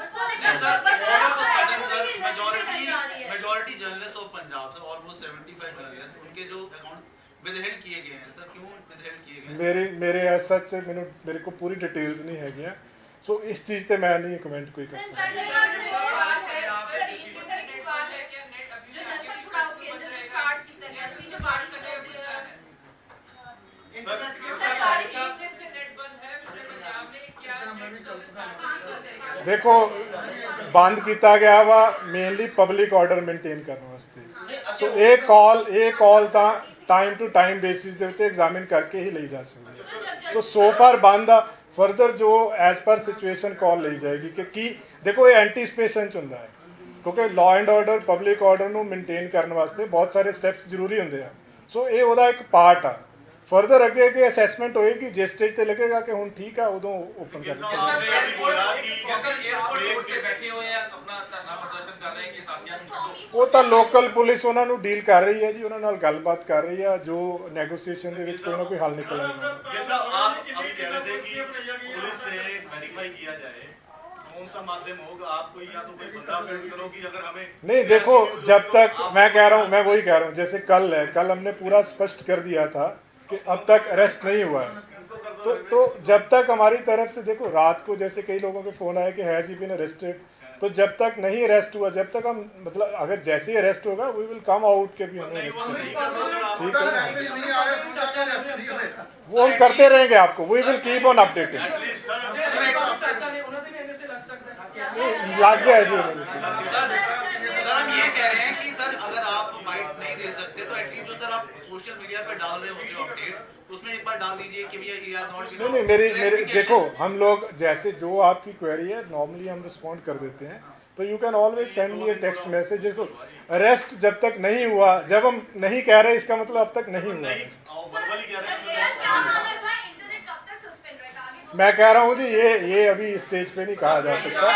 Majority journalist of Punjab sir, almost 75 journalist, उनके जो अकाउंट विदहेल्ड किए गए हैं सर, क्यों विदहेल्ड किए गए? ਮੇਰੇ ਐਸ ਸੱਚ ਮੇਰੇ ਕੋਲ ਪੂਰੀ ਡਿਟੇਲਸ ਨਹੀਂ ਹੈਗੀਆਂ, ਸੋ ਇਸ ਚੀਜ਼ ਤੇ ਮੈਂ ਨਹੀਂ ਕਮੈਂਟ ਕੋਈ ਕਰ ਸਕਦਾ। ਦੇਖੋ ਬੰਦ ਕੀਤਾ ਗਿਆ ਵਾ ਮੇਨਲੀ ਪਬਲਿਕ ਆਰਡਰ ਮੇਨਟੇਨ ਕਰਨ ਵਾਸਤੇ, ਸੋ ਇਹ ਕਾਲ ਤਾਂ ਟਾਈਮ ਟੂ ਟਾਈਮ ਬੇਸਿਸ ਦੇ ਉੱਤੇ ਐਗਜ਼ਾਮਿਨ ਕਰਕੇ ਹੀ ਲਈ ਜਾ ਸਕਦੀ। ਸੋ ਫਾਰ ਬੰਦ ਆ, ਫਰਦਰ ਜੋ ਐਜ਼ ਪਰ ਸਿਚੁਏਸ਼ਨ ਕਾਲ ਲਈ ਜਾਏਗੀ ਕਿ ਕੀ ਦੇਖੋ ਇਹ ਐਂਟੀਸਪੇਸ਼ਨ ਚ ਹੁੰਦਾ ਹੈ, ਕਿਉਂਕਿ law and order public order ਨੂੰ ਮੇਨਟੇਨ ਕਰਨ ਵਾਸਤੇ ਬਹੁਤ ਸਾਰੇ ਸਟੈਪਸ ਜ਼ਰੂਰੀ ਹੁੰਦੇ ਆ, ਸੋ ਇਹ ਉਹਦਾ ਇੱਕ ਪਾਰਟ ਆ। ਫਰਦਰ ਅੱਗੇ ਅੱਗੇ ਅਸੈਸਮੈਂਟ ਹੋਏਗੀ, ਜਿਸ ਸਟੇਜ ਤੇ ਲੱਗੇਗਾ ਕਿ ਹੁਣ ਠੀਕ ਆ ਉਦੋਂ ਓਪਨ ਕਰ ਦਿੱਤਾ। आपने अभी बोला कि एयरपोर्ट रोड पे बैठे हुए हैं, अपना धरना प्रदर्शन कर रहे हैं कि साथियों को छोड़ो। ਉਹ ਤਾਂ ਲੋਕਲ ਪੁਲਿਸ ਉਹਨਾਂ ਨੂੰ ਡੀਲ ਕਰ ਰਹੀ ਹੈ ਜੀ, ਉਹਨਾਂ ਨਾਲ ਗੱਲਬਾਤ ਕਰ ਰਹੀ ਆ, ਜੋ ਨੈਗੋਸੀਏਸ਼ਨ ਦੇ ਵਿੱਚ ਕੋਈ ਨਾ ਕੋਈ ਹੱਲ ਨਿਕਲ ਆਏਗਾ। जैसा आप अभी कह रहे थे कि पुलिस से वेरीफाई किया जाए, कौन सा माध्यम होगा? आप कोई या तो कोई बंदा अपडेट करो कि अगर हमें नहीं देखो, जब तक मैं कह रहा हूँ, मैं वही कह रहा हूँ, जैसे कल है, कल हमने पूरा स्पष्ट कर दिया था कि अब तक अरेस्ट नहीं हुआ है, तो जब तक हमारी तरफ से देखो, रात को जैसे कई लोगों के फोन आए कि हैज ही बीन अरेस्टेड, तो जब तक नहीं अरेस्ट हुआ, जब तक हम मतलब अगर जैसे ही अरेस्ट होगा वी विल कम आउट के भी हमें अरेस्ट किया, ठीक है ना? नहीं आ रहा चाचा ने फ्री होएगा। वो हम करते रहेंगे आपको, we will keep on updating. At least sir ਚਾਚਾ ਨੇ ਉਹਨਾਂ ਦੇ ਵੀ ਐਨਐਸਏ ਲੱਗ ਸਕਦਾ ਹੈ? लग गया है जी उन्होंने। सर हम ये कह रहे हैं कि सर अगर आप बाइट नहीं दे सकते तो एटलीस्ट जो सर आप सोशल मीडिया पे डाल रहे होते हो अपडेट, उसमें एक बार डाल दीजिए कि भैया ये आर नॉट। नहीं मेरे देखो, हम लोग जैसे जो आपकी क्वेरी है नॉर्मली हम रिस्पॉन्ड कर देते हैं, तो you can always send me A text message. जिसको अरेस्ट जब तक नहीं हुआ, जब हम नहीं कह रहे इसका मतलब अब तक नहीं हुआ नहीं arrest। वर्बली कह रहे हैं। मैं कह रहा हूँ जी, ये अभी स्टेज पे नहीं कहा जा सकता,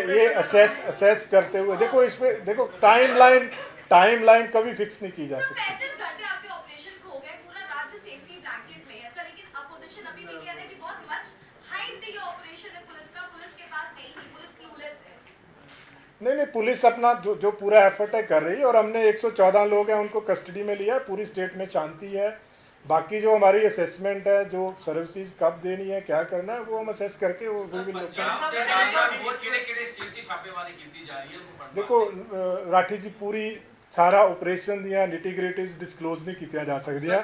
ये असेस करते हुए देखो, इस पे देखो टाइमलाइन कभी फिक्स नहीं की जा सकती। 35 घंटे आपके ऑपरेशन खो गए, पूरा राज्य सेफ्टी ब्लैंकेट में है सर, लेकिन अपोजिशन अभी भी कह रहे हैं कि बहुत मच हाइप ये ऑपरेशन है पुलिस का, पुलिस के पास नहीं थी, पुलिस क्लूलेस है। नहीं पुलिस अपना जो पूरा एफर्ट है कर रही है, और हमने 114 लोग हैं उनको कस्टडी में लिया, पूरी स्टेट में शांति है। बाकी जो हमारी असेसमेंट है, जो सर्विसेज कब देनी है, क्या करना है, वो हम असेस करके वो we will look at। ਕਿਹੜੇ ਸਟੇਟ ਦੀ ਛਾਪੇਮਾਰੀ ਕੀਤੀ ਜਾ ਰਹੀ ਹੈ? देखो राठी जी, पूरी सारा ऑपरेशन ਦੀਆਂ ਨਿਟੀਗ੍ਰਿਟੀਜ਼ ਡਿਸਕਲੋਜ਼ ਨਹੀਂ ਕੀਤੀਆਂ ਜਾ ਸਕਦੀਆਂ,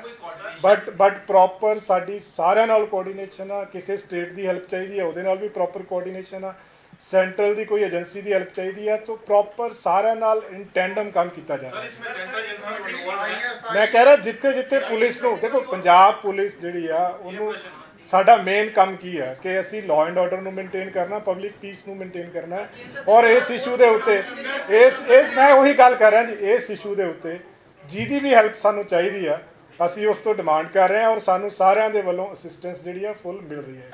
ਬਟ ਪ੍ਰੋਪਰ ਸਾਡੀ ਸਾਰਿਆਂ ਨਾਲ ਕੋਆਰਡੀਨੇਸ਼ਨ ਆ। ਕਿਸੇ ਸਟੇਟ ਦੀ ਹੈਲਪ ਚਾਹੀਦੀ ਹੈ, ਉਹਦੇ ਨਾਲ ਵੀ ਪ੍ਰੋਪਰ ਕੋਆਰਡੀਨੇਸ਼ਨ ਆ। ਸੈਂਟਰਲ ਦੀ ਕੋਈ ਏਜੰਸੀ ਦੀ ਹੈਲਪ ਚਾਹੀਦੀ ਹੈ, ਤਾਂ ਪ੍ਰੋਪਰ ਸਾਰਿਆਂ ਨਾਲ ਇਨ ਟੈਂਡਮ ਕੰਮ ਕੀਤਾ ਜਾ सर ਰਿਹਾ। इसमें सेंट्रल एजेंसी इन्वॉल्व है। ਮੈਂ ਕਹਿ ਰਿਹਾ ਜਿੱਥੇ ਪੁਲਿਸ ਨੂੰ ਦੇਖੋ, ਪੰਜਾਬ ਪੁਲਿਸ ਜਿਹੜੀ ਆ ਉਹਨੂੰ ਸਾਡਾ ਮੇਨ ਕੰਮ ਕੀ ਹੈ ਕਿ ਅਸੀਂ ਲਾਅ ਐਂਡ ਆਰਡਰ ਨੂੰ ਮੇਨਟੇਨ ਕਰਨਾ, ਪਬਲਿਕ ਪੀਸ ਨੂੰ ਮੇਨਟੇਨ ਕਰਨਾ ਹੈ, ਔਰ ਇਸ ਇਸ਼ੂ ਦੇ ਉੱਤੇ ਇਸ ਮੈਂ ਉਹੀ ਗੱਲ ਕਰ ਰਿਹਾ ਜੀ, ਇਸ ਇਸ਼ੂ ਦੇ ਉੱਤੇ ਜਿਹਦੀ ਵੀ ਹੈਲਪ ਸਾਨੂੰ ਚਾਹੀਦੀ ਆ ਅਸੀਂ ਉਸ ਤੋਂ ਡਿਮਾਂਡ ਕਰ ਰਹੇ ਹਾਂ, ਔਰ ਸਾਨੂੰ ਸਾਰਿਆਂ ਦੇ ਵੱਲੋਂ ਅਸਿਸਟੈਂਸ ਜਿਹੜੀ ਆ ਫੁੱਲ ਮਿਲ ਰਹੀ ਹੈ।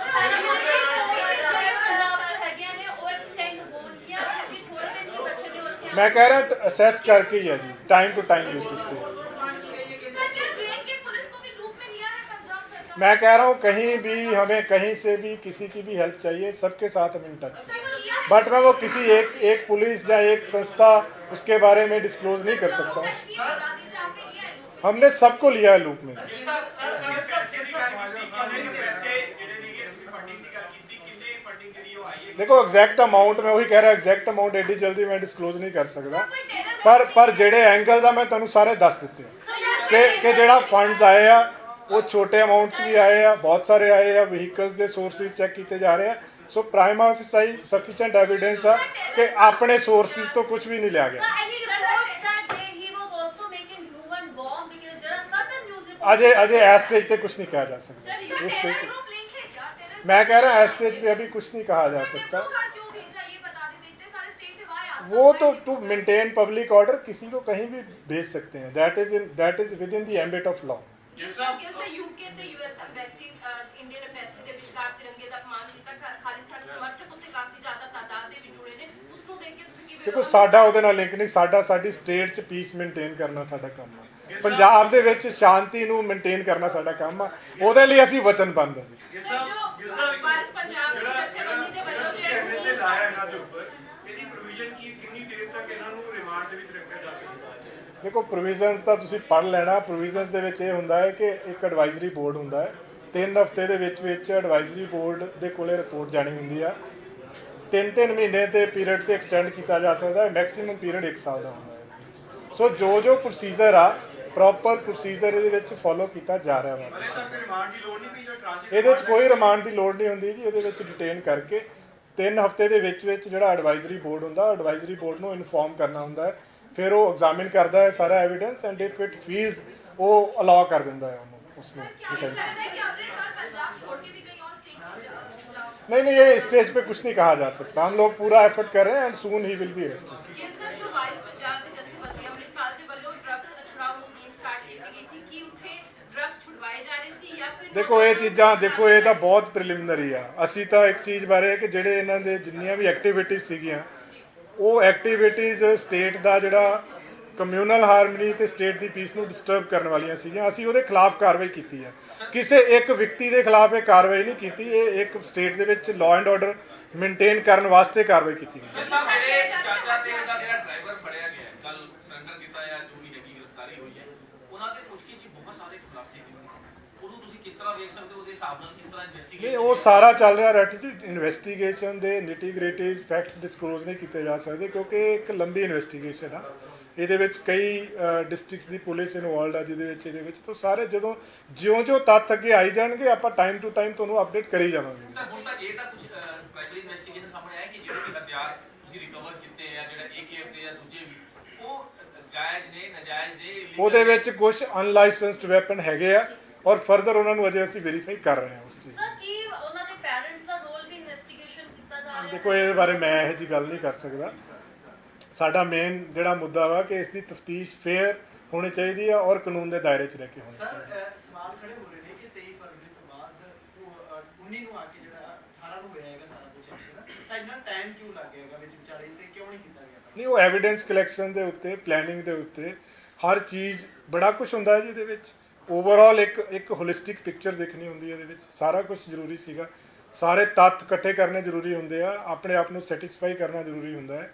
मैं कह रहा असेस करके ही है जी, टाइम टू टाइम बेसिस पे। मैं कह रहा हूँ कहीं भी हमें कहीं से भी किसी की भी हेल्प चाहिए, सबके साथ हम इन टच, बट मैं वो किसी एक पुलिस या एक संस्था उसके बारे में डिस्क्लोज नहीं कर सकता हूँ। हमने सबको लिया है लूप में। देखो एग्जैक्ट अमाउंट मैं वही कह रहा, एग्जैक्ट अमाउंट एडी जल्दी मैं डिस्क्लोज नहीं कर सकता, पर ਜਿਹੜੇ एंगल ਦਾ ਮੈਂ ਤੁਹਾਨੂੰ ਸਾਰੇ ਦੱਸ ਦਿੱਤੇ ਕਿ ਜਿਹੜਾ ਫੰਡਸ ਆਏ ਆ ਉਹ ਛੋਟੇ ਅਮਾਉਂਟ 'ਚ ਵੀ ਆਏ ਆ, ਬਹੁਤ ਸਾਰੇ ਆਏ ਆ, ਵਹੀਕਲਸ ਦੇ ਸੋਰਸਿਸ ਚੈੱਕ ਕੀਤੇ ਜਾ ਰਹੇ ਆ। ਸੋ ਪ੍ਰਾਈਮਾ ਫੇਸਾਈ ਸਫੀਸ਼ੀਐਂਟ ਐਵੀਡੈਂਸ ਆ ਕਿ ਆਪਣੇ ਸੋਰਸਿਸ ਤੋਂ ਕੁਝ ਵੀ ਨਹੀਂ ਲਿਆ ਗਿਆ। अजय इस स्टेज पे कुछ नहीं कहा जा सकता। इस स्टेज पे मैं कह रहा हूँ, इस स्टेज पे अभी कुछ नहीं कहा जा सकता। वो तो टू मेंटेन पब्लिक ऑर्डर किसी को कहीं भी भेज सकते हैं, that is with in the ambit of law. UK ਤੇ यूएस ਐਮਬੈਸੀ ਇੰਡੀਅਨ ਐਮਬੈਸੀ ਦੇ ਵਿਚਕਾਰ ਤਿਰੰਗੇ ਦਾ ਅਪਮਾਨ ਕੀਤਾ, ਖਾਲਿਸਤਾਨ ਸਮਰਥਕ ਉੱਤੇ ਕਾਫੀ ਜ਼ਿਆਦਾ ਤਾਦਾਦ ਦੇ ਵਿੱਚ ਜੁੜੇ ਨੇ, ਉਸ ਨੂੰ लेके ਤੁਸੀਂ ਕਿਵੇਂ ਦੇਖੋ ਸਾਡਾ ਉਹਦੇ ਨਾਲ ਲਿੰਕ ਨਹੀਂ, ਸਾਡੀ ਸਟੇਟ 'ਚ ਪੀਸ ਮੇਨਟੇਨ ਕਰਨਾ ਸਾਡਾ ਕੰਮ ਆ, ਪੰਜਾਬ ਦੇ ਵਿੱਚ ਸ਼ਾਂਤੀ ਨੂੰ ਮੇਨਟੇਨ ਕਰਨਾ ਸਾਡਾ ਕੰਮ ਆ, ਉਹਦੇ ਲਈ ਅਸੀਂ ਵਚਨਬੱਧ ਹਾਂ ਜੀ। ਸਰ ਜੋ ਵਾਰਿਸ ਪੰਜਾਬ ਦੀ ਜਥੇਬੰਦੀ ਦੇ ਵੱਲੋਂ ਮੈਸੇਜ ਆਇਆ ਇਹਨਾਂ ਦੇ ਉੱਪਰ, ਇਹਦੀ ਪ੍ਰੋਵੀਜ਼ਨ ਕੀ ਕਿੰਨੀ ਦੇਰ ਤੱਕ ਇਹਨਾਂ ਨੂੰ ਰਿਮਾਂਡ ਦੇ ਵਿੱਚ ਰੱਖਿਆ ਜਾ ਸਕਦਾ ਹੈ? ਦੇਖੋ ਪ੍ਰੋਵੀਜ਼ਨਸ ਤਾਂ ਤੁਸੀਂ ਪੜ੍ਹ ਲੈਣਾ। ਪ੍ਰੋਵੀਜ਼ਨਸ ਦੇ ਵਿੱਚ ਇਹ ਹੁੰਦਾ ਹੈ ਕਿ ਇੱਕ ਐਡਵਾਈਜ਼ਰੀ ਬੋਰਡ ਹੁੰਦਾ ਹੈ, 3 ਹਫ਼ਤੇ ਦੇ ਵਿੱਚ ਐਡਵਾਈਜ਼ਰੀ ਬੋਰਡ ਦੇ ਕੋਲੇ ਰਿਪੋਰਟ ਜਾਣੀ ਹੁੰਦੀ ਆ। 3 ਮਹੀਨੇ ਦੇ ਪੀਰੀਅਡ ਤੇ ਐਕਸਟੈਂਡ ਕੀਤਾ ਜਾ ਸਕਦਾ ਹੈ, ਮੈਕਸਿਮਮ ਪੀਰੀਅਡ 1 ਸਾਲ ਦਾ ਹੁੰਦਾ ਹੈ। ਸੋ ਜੋ ਪ੍ਰੋਸੀਜਰ ਆ, ਪ੍ਰੋਪਰ ਪ੍ਰੋਸੀਜਰ ਇਹਦੇ ਵਿੱਚ ਫੋਲੋ ਕੀਤਾ ਜਾ ਰਿਹਾ ਵਾ। ਹਲੇ ਤੱਕ ਰਿਮਾਂਡ ਦੀ ਲੋੜ ਨਹੀਂ ਪਈ ਜਾਂ ਟ੍ਰਾਂਜ਼ਿਟ ਇਹਦੇ ਵਿੱਚ ਕੋਈ ਰਿਮਾਂਡ ਦੀ ਲੋੜ ਨਹੀਂ ਹੁੰਦੀ ਜੀ। ਇਹਦੇ ਵਿੱਚ ਡਿਟੇਨ ਕਰਕੇ 3 ਹਫ਼ਤੇ ਦੇ ਵਿੱਚ ਜਿਹੜਾ ਐਡਵਾਈਜ਼ਰੀ ਬੋਰਡ ਹੁੰਦਾ, ਐਡਵਾਈਜ਼ਰੀ ਬੋਰਡ ਨੂੰ ਇਨਫੋਰਮ ਕਰਨਾ ਹੁੰਦਾ ਹੈ, ਫਿਰ ਉਹ ਐਗਜ਼ਾਮਿਨ ਕਰਦਾ ਹੈ ਸਾਰਾ evidence and if it feels ਉਹ ਅਲਾਉ ਕਰ ਦਿੰਦਾ ਹੈ ਉਹਨੂੰ ਉਸਨੂੰ। क्या हो सकता है कि अमृतपाल पंजाब छोड़ के भी कहीं और स्टेट में जाओ? नहीं ये स्टेज पे कुछ नहीं कहा जा सकता। हम लोग पूरा एफर्ट कर रहे हैं and soon he will be arrested. ਕਿ ਸਰ ਜੋ ਵਾਰਿਸ ਪੰਜਾਬ ਦੇ ਜਥੇਬੰਦੀ ਅੰਮ੍ਰਿਤਪਾਲ ਦੇ ਵੱਲੋਂ ਡਰੱਗਸ ਛੁਡਾਊ ਮੁਹਿੰਮ ਸਟਾਰਟ ਕੀਤੀ ਗਈ ਸੀ, ਕੀ ਉੱਥੇ ਡਰੱਗਸ ਛੁਡਵਾਏ ਜਾ ਰਹੇ ਸੀ ਜਾਂ ਫਿਰ ਦੇਖੋ ਇਹ ਚੀਜ਼ਾਂ, ਦੇਖੋ ਇਹ ਤਾਂ ਬਹੁਤ ਪ੍ਰੀਲਿਮਿਨਰੀ ਆ। ਅਸੀਂ ਤਾਂ ਇੱਕ ਚੀਜ਼ ਬਾਰੇ ਕਿ ਜਿਹੜੇ ਇਹਨਾਂ ਦੇ ਜਿੰਨੀਆਂ ਵੀ ਐਕਟੀਵਿਟੀਜ਼ ਸੀਗੀਆਂ, ਉਹ ਐਕਟੀਵਿਟੀਜ਼ ਸਟੇਟ ਦਾ ਜਿਹੜਾ ਕਮਿਊਨਲ ਹਾਰਮਨੀ ਤੇ ਸਟੇਟ ਦੀ ਪੀਸ ਨੂੰ ਡਿਸਟਰਬ ਕਰਨ ਵਾਲੀਆਂ ਸੀਗੀਆਂ, ਅਸੀਂ ਉਹਦੇ ਖਿਲਾਫ ਕਾਰਵਾਈ ਕੀਤੀ ਹੈ। ਕਿਸੇ ਇੱਕ ਵਿਅਕਤੀ ਦੇ ਖਿਲਾਫ ਇਹ ਕਾਰਵਾਈ ਨਹੀਂ ਕੀਤੀ, ਇਹ ਇੱਕ ਸਟੇਟ ਦੇ ਵਿੱਚ ਲਾਅ ਐਂਡ ਆਰਡਰ ਮੇਨਟੇਨ ਕਰਨ ਵਾਸਤੇ ਕਾਰਵਾਈ ਕੀਤੀ ਗਈ। ਸਰ ਸਾਹਿਬ ਮੇਰੇ ਚਾਚਾ ਤੇ ਦਾ ਜਿਹੜਾ ਡਰਾਈਵਰ ਫੜਿਆ ਗਿਆ ਕੱਲ ਸਰੈਂਡਰ ਕੀਤਾ ਹੈ, ਜੋ ਵੀ ਹੈਗੀ ਗ੍ਰਿਫਤਾਰੀ ਹੋਈ ਹੈ, ਉਹਨਾਂ ਦੇ ਪੁੱਛਗਿੱਛ 'ਚ ਬਹੁਤ ਸਾਰੇ ਖੁਲਾਸੇ ਕੀਤੇ। ਉਹਨੂੰ ਤੁਸੀਂ ਕਿਸ ਤਰ੍ਹਾਂ ਵੇਖ ਸਕਦੇ ਹੋ, ਉਹਦੇ ਹਿਸਾਬ ਨਾਲ ਕਿਸ ਤਰ੍ਹਾਂ ਇਨਵੈਸਟੀਗੇਸ਼ਨ? ਨਹੀਂ ਉਹ ਸਾਰਾ ਚੱਲ ਰਿਹਾ ਰੈਟ ਇਨਵੈਸਟੀਗੇਸ਼ਨ ਦੇ ਨਿਟੀ-ਗ੍ਰਿਟੀਜ਼ ਫੈਕਟਸ ਡਿਸਕਲੋਜ਼ ਨਹੀਂ ਕੀਤੇ ਜਾ ਸਕਦੇ ਕਿਉਂਕਿ ਇੱਕ ਲੰਬੀ ਇਨਵੈਸਟੀਗੇਸ਼ਨ ਆ। ਇਹਦੇ ਵਿੱਚ ਕਈ ਡਿਸਟ੍ਰਿਕਟਸ ਦੀ ਪੁਲਿਸ ਇਨਵੋਲਡ ਆ ਇਹਦੇ ਵਿੱਚ ਤਾਂ ਸਾਰੇ ਜਦੋਂ ਜਿਉਂ ਤੱਥ ਅੱਗੇ ਆਈ ਜਾਣਗੇ ਆਪਾਂ ਟਾਈਮ ਟੂ ਟਾਈਮ ਤੁਹਾਨੂੰ ਅਪਡੇਟ ਕਰੀ ਜਾਵਾਂਗੇ। ਸਰ ਹੁਣ ਤੱਕ ਇਹ ਤਾਂ ਕੁਝ ਪ੍ਰਾਈਮਰੀ ਇਨਵੈਸਟੀਗੇਸ਼ਨ ਸਾਹਮਣੇ ਆਇਆ ਕਿ ਜਿਹੜੇ ਵੀ ਹਥਿਆਰ ਤੁਸੀਂ ਰਿਕਵਰ ਕੀਤੇ ਆ, ਜਿਹੜਾ AKF ਦੇ ਆ ਦੂਜੇ ਵੀ, ਉਹ ਜਾਇਜ਼ ਨੇ ਨਾਜਾਇਜ਼ ਨੇ illegal ਉਹਦੇ ਵਿੱਚ ਕੁਝ ਅਨਲਾਇਸੈਂਸਡ ਵੈਪਨ ਹੈਗੇ ਆ ਔਰ ਫਰਦਰ ਉਹਨਾਂ ਨੂੰ ਅਜੇ ਅਸੀਂ ਵੈਰੀਫਾਈ ਕਰ ਰਹੇ ਹਾਂ ਉਸ ਚੀਜ਼। ਸਰ ਕੀ ਉਹਨਾਂ ਦੇ ਪੈਰੈਂਟਸ ਦਾ ਰੋਲ ਵੀ ਇਨਵੈਸਟੀਗੇਸ਼ਨ ਕੀਤਾ ਜਾ ਰਿਹਾ ਹੈ? ਦੇਖੋ ਇਹਦੇ ਬਾਰੇ ਮੈਂ ਇਹੋ ਜਿਹੀ ਗੱਲ ਨਹੀਂ ਕਰ ਸਕਦਾ। ਸਾਡਾ ਮੇਨ ਜਿਹੜਾ ਮੁੱਦਾ ਵਾ ਕਿ ਇਸ ਦੀ ਤਫਤੀਸ਼ ਫੇਅਰ ਹੋਣੀ ਚਾਹੀਦੀ ਆ ਔਰ ਕਾਨੂੰਨ ਦੇ ਦਾਇਰੇ 'ਚ ਰਹਿ ਕੇ ਹੋਣੀ ਚਾਹੀਦੀ ਹੈ। ਸਰ ਸਵਾਲ ਖੜੇ ਹੋ ਰਹੇ ਨੇ ਕਿ 23 ਫਰਵਰੀ ਤੋਂ ਬਾਅਦ ਉਹ 19 ਨੂੰ ਆ ਕੇ ਜਿਹੜਾ 18 ਨੂੰ ਹੋਇਆ ਹੈਗਾ ਸਾਰਾ ਕੁਝ ਐਕਸ਼ਨ, ਤਾਂ ਇੰਨਾ ਟਾਈਮ ਕਿਉਂ ਲੱਗ ਗਿਆਗਾ ਵਿੱਚ ਵਿਚਾਲੇ ਤੇ ਕਿਉਂ ਨਹੀਂ ਕੀਤਾ ਗਿਆ? ਨਹੀਂ ਉਹ ਐਵੀਡੈਂਸ ਕਲੈਕਸ਼ਨ ਦੇ ਉੱਤੇ, ਪਲੈਨਿੰਗ ਦੇ ਉੱਤੇ ਹਰ ਚੀਜ਼ ਬੜਾ ਕੁਝ ਹੁੰਦਾ ਹੈ ਜੀ। ਇਹਦੇ ਵਿੱਚ ਓਵਰਆਲ ਇੱਕ ਹੋਲਿਸਟਿਕ ਪਿਕਚਰ ਦੇਖਣੀ ਹੁੰਦੀ ਹੈ। ਇਹਦੇ ਵਿੱਚ ਸਾਰਾ ਕੁਝ ਜ਼ਰੂਰੀ ਸੀਗਾ, ਸਾਰੇ ਤੱਥ ਇਕੱਠੇ ਕਰਨੇ ਜ਼ਰੂਰੀ ਹੁੰਦੇ ਆ, ਆਪਣੇ ਆਪ ਨੂੰ ਸੈਟੀਸਫਾਈ ਕਰਨਾ ਜ਼ਰੂਰੀ ਹੁੰਦਾ ਹੈ,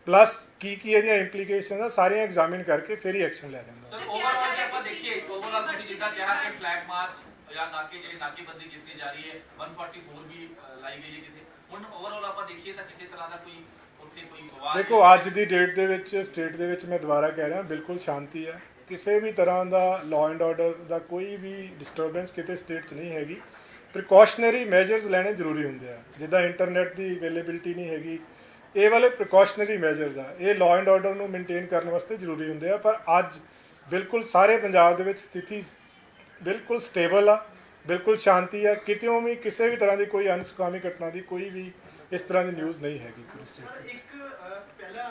ਪਲੱਸ ਕੀ ਇਹਦੀਆਂ ਇੰਪਲੀਕੇਸ਼ਨ ਆ ਸਾਰੀਆਂ ਐਗਜ਼ਾਮਿਨ ਕਰਕੇ ਫਿਰ ਹੀ ਐਕਸ਼ਨ ਲਿਆ ਜਾਂਦਾ। ਸਰ ਓਵਰਆਲ ਜੇ ਆਪਾਂ ਦੇਖੀਏ, ਓਵਰਆਲ ਤੁਸੀਂ ਜਿੱਦਾਂ ਕਿਹਾ ਕਿ ਫਲੈਗ ਮਾਰਚ ਜਾਂ ਨਾਕੇਬੰਦੀ ਕੀਤੀ ਜਾ ਰਹੀ ਹੈ, 144 ਵੀ ਲਾਈ ਗਈ ਹੈ ਕਿਤੇ, ਹੁਣ ਓਵਰਆਲ ਆਪਾਂ ਦੇਖੀਏ ਤਾਂ ਕਿਸੇ ਤਰ੍ਹਾਂ ਦਾ ਕੋਈ ਉੱਥੇ ਕੋਈ ਵਿਵਾਦ ਦੇਖੋ ਅੱਜ ਦੀ ਡੇਟ ਦੇ ਵਿੱਚ ਸਟੇਟ ਦੇ ਵਿੱਚ ਮੈਂ ਦੁਬਾਰਾ ਕਹਿ ਰਿਹਾ ਬਿਲਕੁਲ ਸ਼ਾਂਤੀ ਹੈ। ਕਿਸੇ ਵੀ ਤਰ੍ਹਾਂ ਦਾ ਲਾਅ ਐਂਡ ਆਰਡਰ ਦਾ ਕੋਈ ਵੀ ਡਿਸਟਰਬੈਂਸ ਕਿਤੇ ਸਟੇਟ 'ਚ ਨਹੀਂ ਹੈਗੀ। ਪ੍ਰੀਕਾਸ਼ਨਰੀ ਮੈਜਰਸ ਲੈਣੇ ਜ਼ਰੂਰੀ ਹੁੰਦੇ ਆ, ਜਿੱਦਾਂ ਇੰਟਰਨੈਟ ਦੀ ਅਵੇਲੇਬਿਲਿਟੀ ਨਹੀਂ ਹੈਗੀ, ਇਹ ਵਾਲੇ ਪ੍ਰੀਕਾਸ਼ਨਰੀ ਮੈਜਰਸ ਆ, ਇਹ ਲਾਅ ਐਂਡ ਆਰਡਰ ਨੂੰ ਮੇਨਟੇਨ ਕਰਨ ਵਾਸਤੇ ਜ਼ਰੂਰੀ ਹੁੰਦੇ ਆ। ਪਰ ਅੱਜ ਬਿਲਕੁਲ ਸਾਰੇ ਪੰਜਾਬ ਦੇ ਵਿੱਚ ਸਥਿਤੀ ਬਿਲਕੁਲ ਸਟੇਬਲ ਆ, ਬਿਲਕੁਲ ਸ਼ਾਂਤੀ ਆ, ਕਿਤੇੋਂ ਵੀ ਕਿਸੇ ਵੀ ਤਰ੍ਹਾਂ ਦੀ ਕੋਈ ਅਨਸੁਖਾਵੀ ਘਟਨਾ ਦੀ ਕੋਈ ਵੀ ਇਸ ਤਰ੍ਹਾਂ ਦੀ ਨਿਊਜ਼ ਨਹੀਂ ਹੈਗੀ ਪੂਰੀ ਸਟੇਟ ਸਰ ਵਿੱਚ। ਇੱਕ ਪਹਿਲਾਂ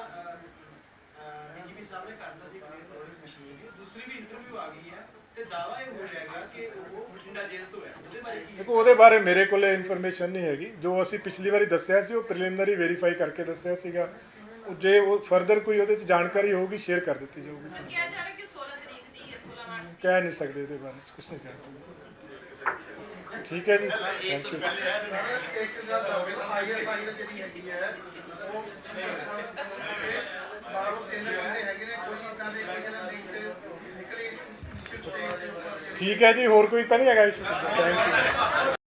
ਡੀਜੀਪੀ ਸਾਹਿਬ ਨੇ ਕਰਦਾ ਸੀ ਕਲੀਅਰ ਪ੍ਰੋਡਿਊਸ ਮਸ਼ੀਨ ਦੀ, ਦੂਸਰੀ ਵੀ ਇੰਟਰਵਿਊ ਆ ਗਈ ਹੈ ਤੇ ਦਾਵਾ ਇਹ ਹੋ ਰਿਹਾ ਹੈਗਾ ਕਿ ਉਹ ਬਠਿੰਡਾ ਜੇਲ੍ਹ ਤੋਂ ਹੈ, ਉਹਦੇ ਬਾਰੇ ਕੀ? ਦੇਖੋ ਉਹਦੇ ਬਾਰੇ ਮੇਰੇ ਕੋਲ ਇਨਫੋਰਮੇਸ਼ਨ ਨਹੀਂ ਹੈਗੀ। ਜੋ ਅਸੀਂ ਪਿਛਲੀ ਵਾਰੀ ਦੱਸਿਆ ਸੀ ਉਹ ਪ੍ਰੀਲਿਮਿਨਰੀ ਵੈਰੀਫਾਈ ਕਰਕੇ ਦੱਸਿਆ ਸੀਗਾ। ਜੇ ਉਹ ਫਰਦਰ ਕੋਈ ਉਹਦੇ 'ਚ ਜਾਣਕਾਰੀ ਹੋਊਗੀ ਸ਼ੇਅਰ ਕਰ ਦਿੱਤੀ ਜਾਊਗੀ। ਸਰ ਕਿਹਾ ਜਾ ਰਿਹਾ ਕਿ 16 ਤਰੀਕ ਦੀ ਹੈ, 16 ਮਾਰਚ ਦੀ। ਕਹਿ ਨਹੀਂ ਸਕਦੇ ਇਹਦੇ ਬਾਰੇ 'ਚ ਕੁਝ ਨਹੀਂ ਕਹਿ ਸਕਦੇ। ਠੀਕ ਹੈ ਜੀ, ਥੈਂਕ ਯੂ। ਇੱਕ ਗੱਲ ISI ਦਾ ਜਿਹੜੀ ਹੈਗੀ ਹੈ ਉਹ ਬਾਹਰੋਂ 3 ਬੰਦੇ ਹੈਗੇ ਨੇ, ਕੋਈ ਇਦਾਂ ਦੇ ਕੋਈ ਜਿਹੜਾ ਲਿੰਕ ਨਿਕਲੇ ਸਟੇਜ ਦੇ ਉੱਪਰ। ਠੀਕ ਹੈ ਜੀ, ਹੋਰ ਕੋਈ ਤਾਂ ਨਹੀਂ ਹੈਗਾ ਇਸ਼ੂ? Thank you.